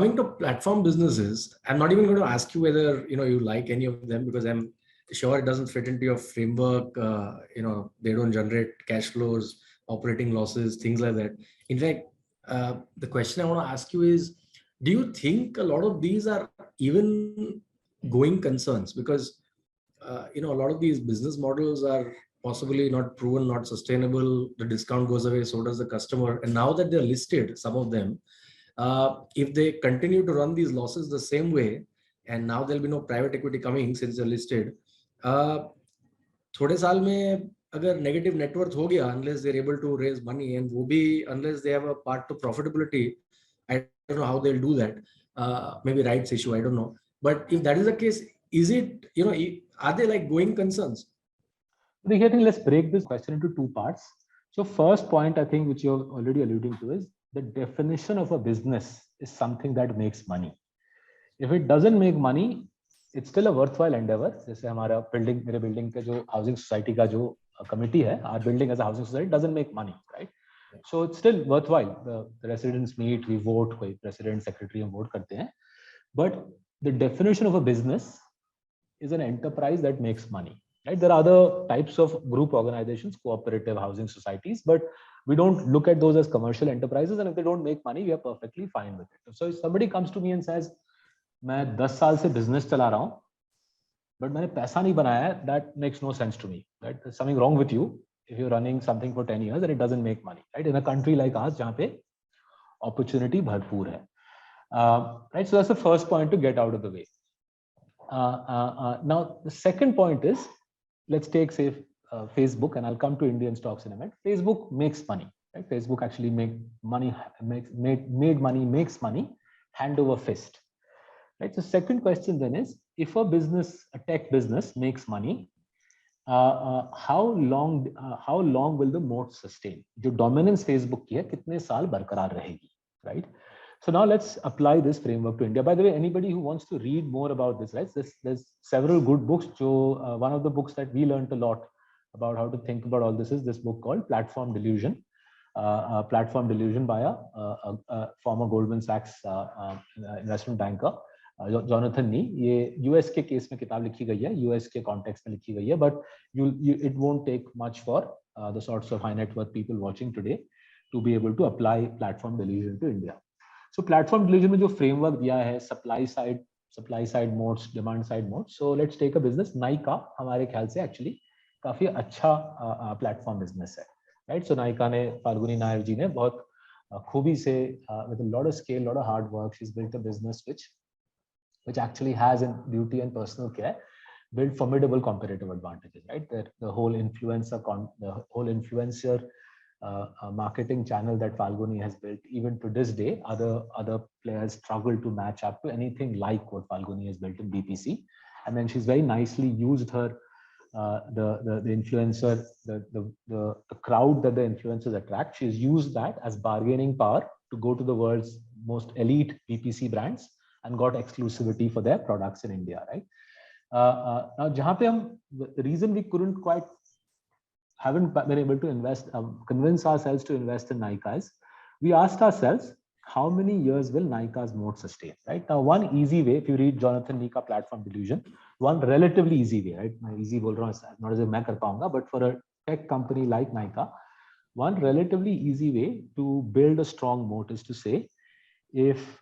coming to platform businesses, I'm not even going to ask you whether you like any of them, because I'm sure it doesn't fit into your framework. They don't generate cash flows, operating losses, things like that. In fact, the question I want to ask you is, do you think a lot of these are even going concerns? Because a lot of these business models are possibly not proven, not sustainable. The discount goes away, so does the customer. And now that they're listed, some of them, if they continue to run these losses the same way, and now there'll be no private equity coming since they're listed, थोड़े साल में अगर negative net worth हो गया, unless they're able to raise money, and वो भी unless they have a path to profitability, I don't know how they'll do that. Maybe rights issue, I don't know. But if that is the case, is it, are they like going concerns? I think let's break this question into two parts. So first point, I think, which you're already alluding to, is the definition of a business is something that makes money. If it doesn't make money, it's still a worthwhile endeavor. जैसे हमारा building, मेरे building के जो housing society का जो committee है, our building as a housing society doesn't make money, right? So it's still worthwhile. The residents meet, we vote, कोई president, secretary हम vote करते हैं. But the definition of a business is an enterprise that makes money. Right? There are other types of group organizations, cooperative housing societies, but we don't look at those as commercial enterprises. And if they don't make money, we are perfectly fine with it. So if somebody comes to me and says, मैं 10 साल से business चला रहा हूँ, but मैंने पैसा नहीं बनाया है, that makes no sense to me. Right? There's something wrong with you if you're running something for 10 years and it doesn't make money. Right? In a country like ours, जहाँ पे opportunity भरपूर है. Right? So that's the first point to get out of the way. Now, the second point is, let's take, say, Facebook, and I'll come to Indian stocks in a minute. Facebook makes money, right? Facebook actually made money, makes money hand over fist, right? So second question then is, if a business, a tech business makes money, how long will the moat sustain? The dominance Facebook की है, कितने साल बरकरार रहेगी, right? So now let's apply this framework to India. By the way, anybody who wants to read more about this, right? There's several good books. One of the books that we learned a lot about how to think about all this is this book called Platform Delusion. Platform Delusion by a former Goldman Sachs investment banker, Jonathan Nee. ये US के case में किताब लिखी गई है, US के context में लिखी गई है, but it won't take much for the sorts of high net worth people watching today to be able to apply Platform Delusion to India. So platform delusion में जो framework दिया है, supply side modes, demand side modes. So let's take a business. Nykaa हमारे ख्याल से actually काफी अच्छा platform business है, right? So Nykaa ने, फाल्गुनी नायर जी ने बहुत खूबी से, with a lot of scale, lot of hard work, she's built a business which actually has, in beauty and personal care, built formidable competitive advantages, right? The whole influencer marketing channel that Falguni has built, even to this day, other players struggle to match up to anything like what Falguni has built in BPC. And then she's very nicely used her the influencer, the crowd that the influencers attract. She's used that as bargaining power to go to the world's most elite BPC brands and got exclusivity for their products in India, right? Now, जहाँ पे हम, the reason we haven't been able to convince ourselves to invest in Nykaa is, we asked ourselves, how many years will Nykaa's moat sustain, right? Now, one easy way, if you read Jonathan Nee का Platform Delusion, one relatively easy way, right? मैं easy बोल रहा हूँ, not as if मैं कर पाऊंगा, but for a tech company like Nykaa, one relatively easy way to build a strong moat is to say, if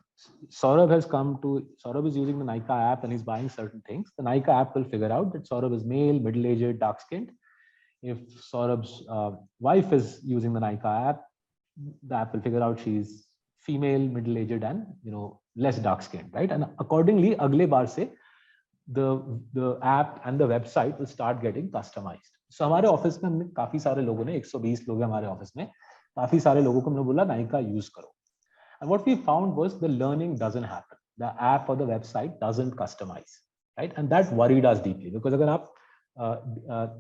Saurabh is using the Nykaa app and he's buying certain things, the Nykaa app will figure out that Saurabh is male, middle-aged, dark-skinned. If Saurabh's wife is using the Nykaa app, the app will figure out she's female, middle-aged, and less dark-skinned, right? And accordingly, अगले बार से the app and the website will start getting customized. So हमारे office में हमने काफी सारे लोगों ने, 120 लोग हैं हमारे ऑफिस में, काफी सारे लोगों को हमने बोला Nykaa use करो. And what we found was the learning doesn't happen. The app or the website doesn't customize, right? And that worried us deeply, because अगर आप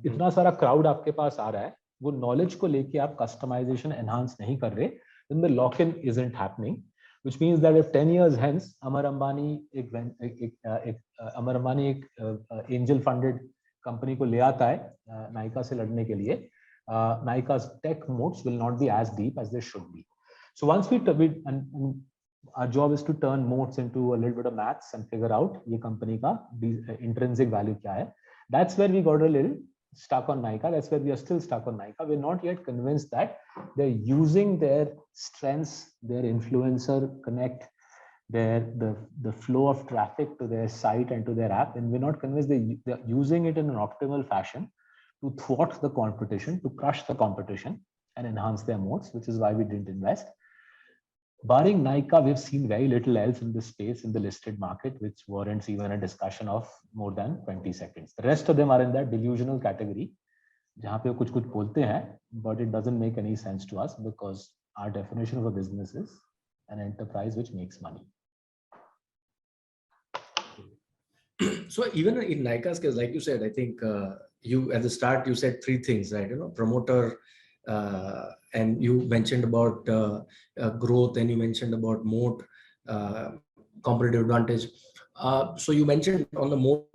इतना सारा crowd आपके पास आ रहा है, वो knowledge को लेके आप customization enhance नहीं कर रहे, then the lock-in isn't happening, which means that if 10 years hence Amar Ambani एक angel funded company को ले आता है Nykaa से लड़ने के लिए, Nykaa's tech moats will not be as deep as they should be. So once we and Our job is to turn moats into a little bit of maths and figure out ये company का intrinsic value क्या है. That's where we got a little stuck on Nykaa. That's where we are still stuck on Nykaa. We're not yet convinced that they're using their strengths, their influencer connect, the flow of traffic to their site and to their app, and we're not convinced they're using it in an optimal fashion to thwart the competition, to crush the competition and enhance their moats, which is why we didn't invest. Barring Nykaa, we've seen very little else in this space in the listed market, which warrants even a discussion of more than 20 seconds. The rest of them are in that delusional category, जहाँ पे कुछ बोलते हैं, but it doesn't make any sense to us because our definition of a business is an enterprise which makes money. So even in Nykaa's case, like you said, I think you at the start you said three things, right? Promoter, and you mentioned about growth, and you mentioned about moat, competitive advantage. So you mentioned on the moat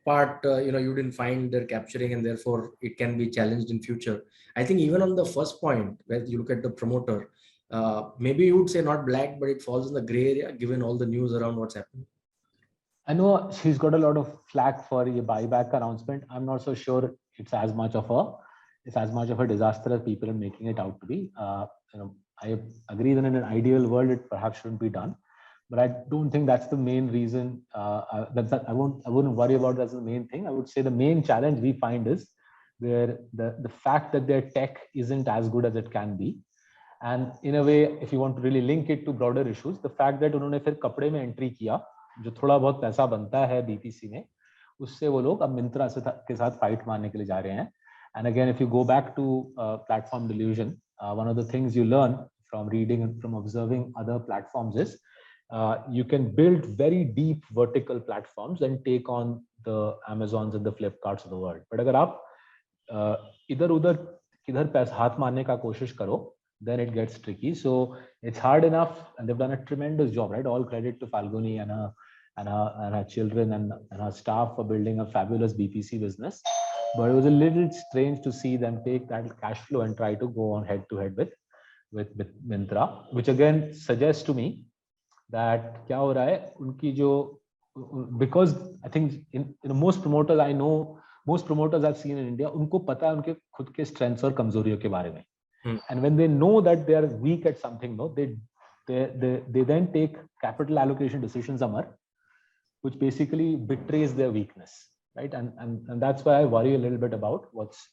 part, you didn't find they're capturing, and therefore it can be challenged in future. I think even on the first point, where you look at the promoter, maybe you would say not black, but it falls in the gray area given all the news around what's happening. I know she's got a lot of flack for a buyback announcement. I'm not so sure it's as much of a disaster as people are making it out to be. I agree that in an ideal world it perhaps shouldn't be done, but I don't think that's the main reason. I wouldn't worry about it as the main thing. I would say the main challenge we find is the fact that their tech isn't as good as it can be. And in a way, if you want to really link it to broader issues, the fact that उन्होंने फिर कपड़े में entry किया, जो थोड़ा बहुत पैसा बनता है बीपीसी में, उससे वो लोग अब मिंत्रा के साथ फाइट मारने के लिए जा रहे हैं. And again, if you go back to platform delusion, one of the things you learn from reading and from observing other platforms is you can build very deep vertical platforms and take on the Amazons and the Flipkarts of the world. But अगर आप इधर उधर किधर पैसा हाथ मारने का कोशिश करो, then it gets tricky. So it's hard enough, and they've done a tremendous job, right? All credit to Falguni and her children and her staff for building a fabulous BPC business. But it was a little strange to see them take that cash flow and try to go on head to head with Myntra, which again suggests to me that क्या हो रहा है उनकी जो, because I think in most promoters I know, most promoters I've seen in India, उनको पता है उनके खुद के strengths और कमजोरियों के बारे में. And when they know that they are weak at something, they then take capital allocation decisions, Amar, which basically betrays their weakness, right? And that's why I worry a little bit about what's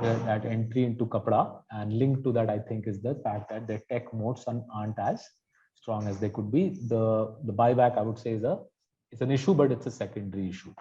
that entry into Kapda, and linked to that, I think, is the fact that their tech moats aren't as strong as they could be. The buyback, I would say, it's an issue, but it's a secondary issue.